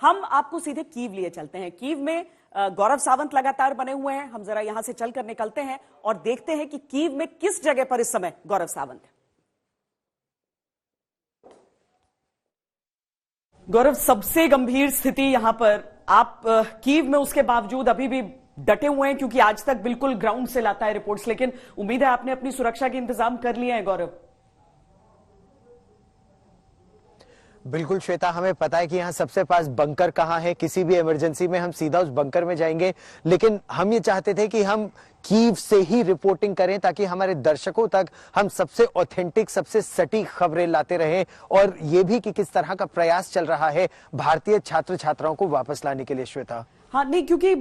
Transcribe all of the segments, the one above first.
हम आपको सीधे कीव लिए चलते हैं। कीव में गौरव सावंत लगातार बने हुए हैं। हम जरा यहां से चलकर निकलते हैं और देखते हैं कि कीव में किस जगह पर इस समय गौरव सावंत है। गौरव, सबसे गंभीर स्थिति यहां पर आप कीव में उसके बावजूद अभी भी डटे हुए हैं, क्योंकि आज तक बिल्कुल ग्राउंड से लाता है रिपोर्ट्स, लेकिन उम्मीद है आपने अपनी सुरक्षा के इंतजाम कर लिए हैं। गौरव, बिल्कुल श्वेता, हमें पता है कि यहाँ सबसे पास बंकर कहाँ है। किसी भी इमरजेंसी में हम सीधा उस बंकर में जाएंगे, लेकिन हम ये चाहते थे कि हम कीव से ही रिपोर्टिंग करें ताकि हमारे दर्शकों तक हम सबसे ऑथेंटिक, सबसे सटीक खबरें लाते रहें, और ये भी कि किस तरह का प्रयास चल रहा है भारतीय छात्र छात्राओं को वापस लाने के लिए। श्वेता, हाँ, नहीं, क्योंकि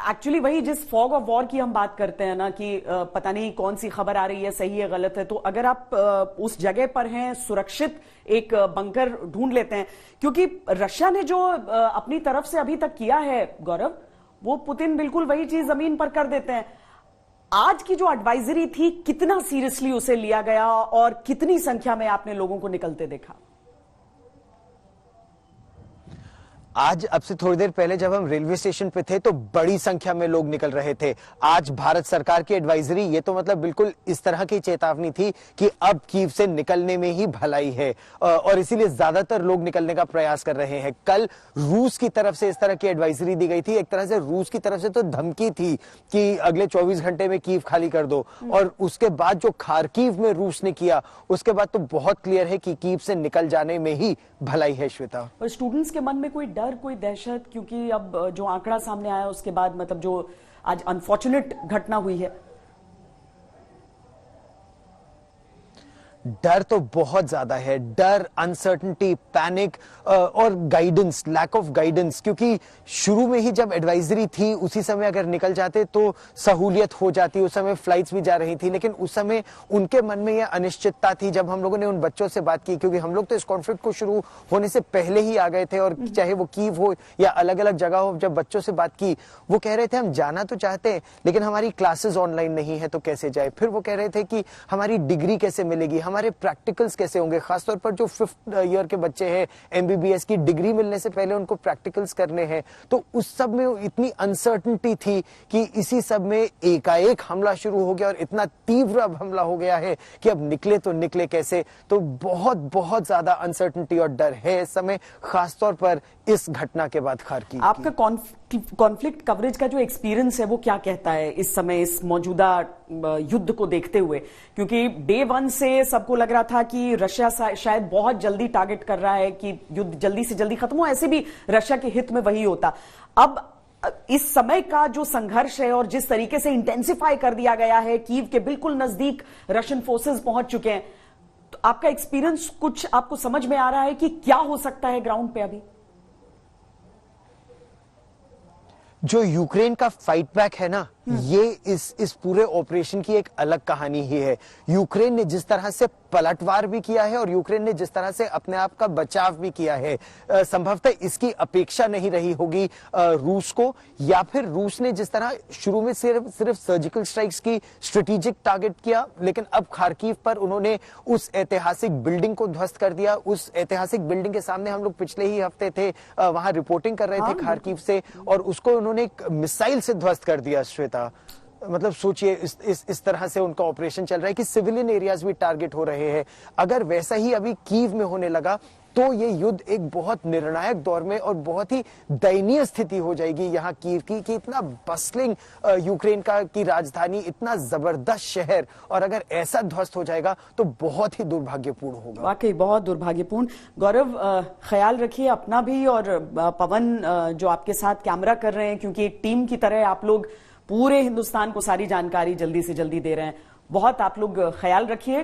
एक्चुअली वही जिस फॉग ऑफ वॉर की हम बात करते हैं ना कि पता नहीं कौन सी खबर आ रही है, सही है गलत है, तो अगर आप उस जगह पर हैं, सुरक्षित एक बंकर ढूंढ लेते हैं, क्योंकि रशिया ने जो अपनी तरफ से अभी तक किया है गौरव, वो पुतिन बिल्कुल वही चीज जमीन पर कर देते हैं। आज की जो एडवाइजरी थी, कितना सीरियसली उसे लिया गया और कितनी संख्या में आपने लोगों को निकलते देखा? आज अब से थोड़ी देर पहले जब हम रेलवे स्टेशन पे थे तो बड़ी संख्या में लोग निकल रहे थे। आज भारत सरकार की एडवाइजरी, ये तो मतलब बिल्कुल इस तरह की चेतावनी थी कि अब कीव से निकलने में ही भलाई है, और इसीलिए ज्यादातर लोग निकलने का प्रयास कर रहे हैं। कल रूस की तरफ से इस तरह की एडवाइजरी दी गई थी। एक तरह से रूस की तरफ से तो धमकी थी कि अगले 24 घंटे में कीव खाली कर दो, और उसके बाद जो खार्किव में रूस ने किया, उसके बाद तो बहुत क्लियर है कि कीव से निकल जाने में ही भलाई है। श्वेता, और स्टूडेंट्स के मन में कोई डर, कोई दहशत, क्योंकि अब जो आंकड़ा सामने आया उसके बाद, मतलब जो आज अनफॉर्चुनेट घटना हुई है, डर तो बहुत ज्यादा है। डर, अनसर्टेनिटी, पैनिक और गाइडेंस, लैक ऑफ गाइडेंस, क्योंकि शुरू में ही जब एडवाइजरी थी उसी समय अगर निकल जाते तो सहूलियत हो जाती। उस समय फ्लाइट्स भी जा रही थी, लेकिन उस समय उनके मन में यह अनिश्चितता थी। जब हम लोगों ने उन बच्चों से बात की, क्योंकि हम लोग तो इस कॉन्फ्लिक्ट को शुरू होने से पहले ही आ गए थे, और चाहे वो कीव हो या अलग अलग जगह हो, जब बच्चों से बात की, वो कह रहे थे हम जाना तो चाहते हैं, लेकिन हमारी क्लासेस ऑनलाइन नहीं है तो कैसे जाए। फिर वो कह रहे थे कि हमारी डिग्री कैसे मिलेगी, हमारे प्रैक्टिकल्स कैसे होंगे, खासतौर पर जो 5th ईयर के बच्चे हैं, एमबीबीएस की डिग्री मिलने से पहले उनको प्रैक्टिकल्स करने हैं। तो उस सब में इतनी अनसर्टेनिटी थी कि इसी सब में एकाएक हमला शुरू हो गया, और इतना तीव्र अब हमला हो गया है कि अब निकले तो निकले कैसे। तो बहुत बहुत ज्यादा अनसर्टेनिटी और डर है इस समय, खासतौर पर इस घटना के बाद खार्किव। आपका कॉन्फ्लिक्ट कवरेज का जो एक्सपीरियंस है वो क्या कहता है इस समय, इस मौजूदा युद्ध को देखते हुए? क्योंकि डे 1 से सबको लग रहा था कि रशिया शायद बहुत जल्दी टारगेट कर रहा है कि युद्ध जल्दी से जल्दी खत्म हो, ऐसे भी रशिया के हित में वही होता। अब इस समय का जो संघर्ष है और जिस तरीके से इंटेंसिफाई कर दिया गया है, कीव के बिल्कुल नजदीक रशियन फोर्सेस पहुंच चुके हैं, तो आपका एक्सपीरियंस कुछ आपको समझ में आ रहा है कि क्या हो सकता है ग्राउंड पे अभी? जो यूक्रेन का फाइट बैक है ना, ये इस पूरे ऑपरेशन की एक अलग कहानी ही है। यूक्रेन ने जिस तरह से पलटवार भी किया है और यूक्रेन ने जिस तरह से अपने आप का बचाव भी किया है, संभवतः इसकी अपेक्षा नहीं रही होगी रूस को, या फिर रूस ने जिस तरह शुरू में सिर्फ सर्जिकल स्ट्राइक्स की स्ट्रेटेजिक टारगेट किया, लेकिन अब खार्किव पर उन्होंने उस ऐतिहासिक बिल्डिंग को ध्वस्त कर दिया। उस ऐतिहासिक बिल्डिंग के सामने हम लोग पिछले ही हफ्ते थे, वहां रिपोर्टिंग कर रहे थे खार्किव से, और उसको उन्होंने एक मिसाइल से ध्वस्त कर दिया। श्वेता, मतलब सोचिए इस तरह से उनका ऑपरेशन चल रहा है कि सिविलियन एरियाज भी टारगेट हो रहे हैं। अगर वैसा ही अभी कीव में होने लगा तो ये युद्ध एक बहुत निर्णायक दौर में और बहुत ही दयनीय स्थिति हो जाएगी यहाँ कीव की, कि इतना बस्लिंग यूक्रेन की राजधानी, इतना जबरदस्त शहर, और अगर ऐसा ध्वस्त हो जाएगा तो बहुत ही दुर्भाग्यपूर्ण होगा। वाकई बहुत दुर्भाग्यपूर्ण। गौरव, ख्याल रखिए अपना भी, और पवन जो आपके साथ कैमरा कर रहे हैं, क्योंकि एक टीम की तरह आप लोग पूरे हिंदुस्तान को सारी जानकारी जल्दी से जल्दी दे रहे हैं। बहुत आप लोग ख्याल रखिए।